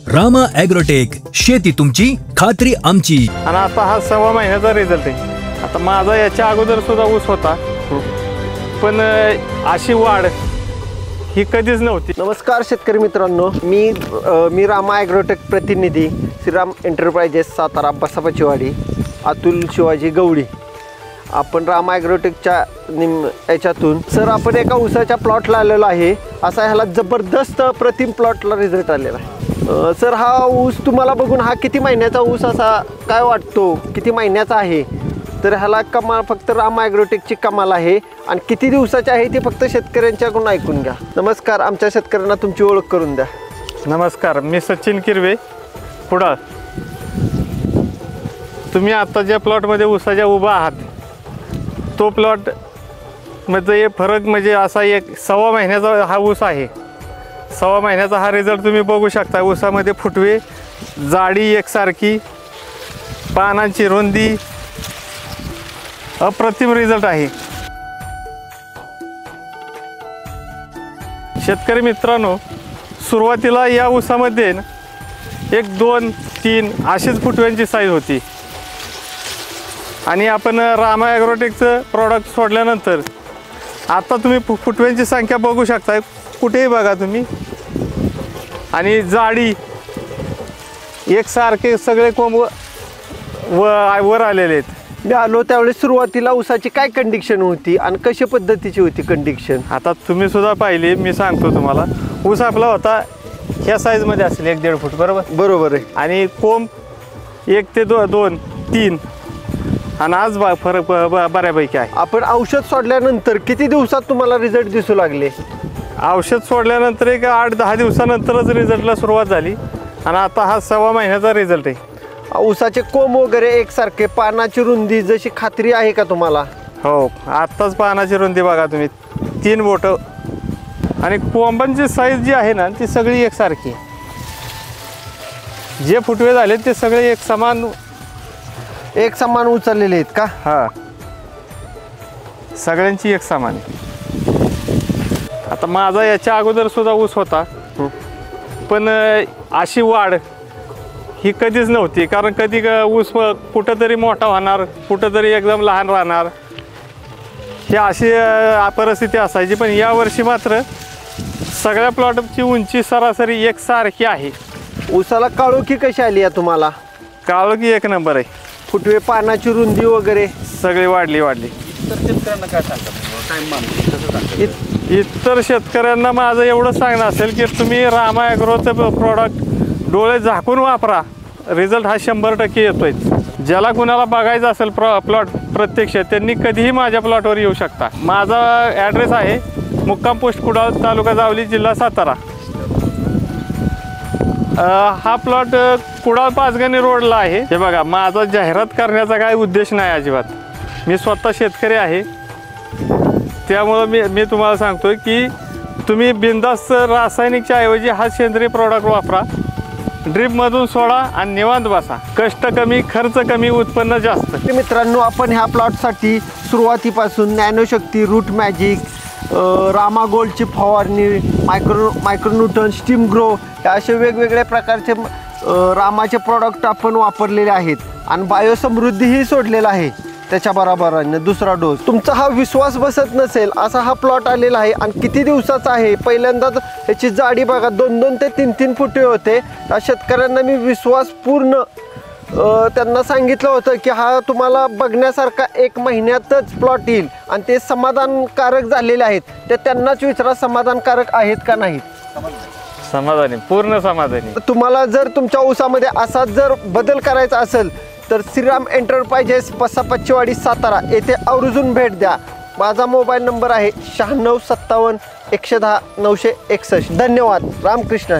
Rama agrotech, शेती तुमची खात्री आमची। आणि आता हा 6 महिन्याचा रिझल्ट आहे। आता माझा याच्या अगोदर सुद्धा ऊस होता, पण अशी वाढ ही कधीच नव्हती। नमस्कार शेतकरी मित्रांनो, मी रामा ॲग्रोटेक प्रतिनिधी श्रीराम एंटरप्राइजेस सातारा बसापचीवाडी अतुल शिवाजी गवळी। आपण रामा ॲग्रोटेकच्या याच्यातून सर आपण एका ऊसाच्या प्लॉटला आलेलो आहे। असा ह्याला जबरदस्त प्रतिम प्लॉटला रिझल्ट आलेला आहे। सर हा ऊस तुम्हाला बघून हा किती महिन्याचा ऊस असा काय वाटतो, किती महिन्याचा आहे? तर ह्याला कमाल फक्त रामा ॲग्रोटेकची कमाल आहे। आणि किती दिवसाची आहे ते फक्त शेतकऱ्यांच्याकडून ऐकून घ्या। नमस्कार, आमच्या शेतकऱ्यांना तुमची ओळख करून द्या। नमस्कार, मी सचिन किरवे कुडाळ। तुम्ही आता ज्या प्लॉटमध्ये ऊसाच्या उभा आहात तो प्लॉट मध्ये फरक म्हणजे असा एक 6 महिन्याचा हा ऊस आहे। 6 महिन्याचा हा रिझल्ट तुम्ही बघू शकता। ऊसामध्ये फुटवे, जाडी एकसारखी, पानांची रुंदी, अप्रतिम रिझल्ट आहे। शेतकरी मित्रांनो, सुरुवातीला या ऊसामध्ये 1, 2, 3 अशीच फुटव्यांची साईज होती। आणि आपण रामा ॲग्रोटेकचं प्रॉडक्ट सोडल्यानंतर आता तुम्ही फुटव्यांची संख्या बघू शकता, कुठेही बघा तुम्ही। आणि जाडी एकसारखे सगळे कोंब वर आलेले आहेत। मी आलो त्यावेळेस सुरुवातीला ऊसाची काय कंडिशन होती आणि कशा पद्धतीची होती कंडिशन? आता तुम्ही सुद्धा पाहिली, मी सांगतो तुम्हाला। ऊस आपला होता ह्या साईजमध्ये असेल 1-1.5 फूट, बरोबर आहे। आणि कोंब 1 ते 2, 3 आणि आज फरक बऱ्यापैकी आहे। आपण औषध सोडल्यानंतर किती दिवसात तुम्हाला रिझल्ट दिसू लागले? औषध सोडल्यानंतर एक 8-10 दिवसानंतरच रिझल्टला सुरुवात झाली। आणि आता हा 6 महिन्याचा रिझल्ट आहे। ऊसाचे कोंब वगैरे एकसारखे, पानाची रुंदी जशी खात्री आहे का तुम्हाला? हो, आत्ताच पानाची रुंदी बघा तुम्ही, 3 बोटं। आणि कोंबांची साईज जी आहे ना ती सगळी एकसारखी। जे फुटवे झाले ते सगळे एक समान उचललेले आहेत का? हा, सगळ्यांची एक समान। आता माझा याच्या अगोदर सुद्धा ऊस होता, पण अशी वाढ ही कधीच नव्हती। कारण कधी ऊस कुठंतरी मोठा होणार, कुठंतरी एकदम लहान राहणार, ही अशी परिस्थिती असायची। पण यावर्षी मात्र सगळ्या प्लॉटची उंची सरासरी एकसारखी आहे। ऊसाला काळोखी कशी आली आहे तुम्हाला? काळोखी 1 नंबर आहे। फुटवे, पानाची रुंदी वगैरे सगळी वाढली। इतर शेतकऱ्यांना माझं एवढं सांगणं असेल की तुम्ही रामा ॲग्रोचं प्रॉडक्ट डोळे झाकून वापरा, रिझल्ट हा 100% येतोय। ज्याला कुणाला बघायचं असेल प्लॉट प्रत्यक्ष, त्यांनी कधीही माझ्या प्लॉटवर येऊ शकता। माझा ॲड्रेस आहे मुक्काम पोस्ट कुडाळ, तालुका जावली, जिल्हा सातारा। हा प्लॉट कुडाळ पाचगणी रोडला आहे। हे बघा, माझा जाहिरात करण्याचा काही उद्देश नाही अजिबात। मी स्वतः शेतकरी आहे, त्यामुळं मी तुम्हाला सांगतोय की तुम्ही बिनधास्त रासायनिकच्या ऐवजी हा सेंद्रिय प्रॉडक्ट वापरा। ड्रीपमधून सोडा आणि निवांत बसा। कष्ट कमी, खर्च कमी, उत्पन्न जास्त। मित्रांनो, आपण ह्या प्लॉटसाठी सुरुवातीपासून नॅनोशक्ती, रूट मॅजिक, रामा गोल्डची फवारणी, मायक्रोन्यूटन, स्टीम ग्रो या असे वेगवेगळ्या प्रकारचे रामाचे प्रॉडक्ट आपण वापरलेले आहेत। आणि बायोसमृद्धीही सोडलेला आहे त्याच्या बरोबरीने दुसरा डोस। तुमचा हा विश्वास बसत नसेल असा हा प्लॉट आलेला आहे। आणि किती दिवसाचा आहे? पहिल्यांदाच याची जाडी बघा, 2-2 ते 3-3 फुटे होते। या शेतकऱ्यांना मी विश्वासपूर्ण त्यांना सांगितलं होतं की हा तुम्हाला बघण्यासारखा 1 महिन्यातच प्लॉट येईल। आणि ते समाधानकारक झालेले आहेत। ते त्यांनाच विचारा, समाधानकारक आहेत का नाहीत? समाधानी, पूर्ण समाधानी। तुम्हाला जर तुमच्या ऊसामध्ये असा जर बदल करायचा असेल तर श्रीराम एंटरप्राइजेस बसापचीवाडी सातारा येथे आवर्जून भेट द्या। माझा मोबाईल नंबर आहे 9657 110 961। धन्यवाद। रामकृष्ण।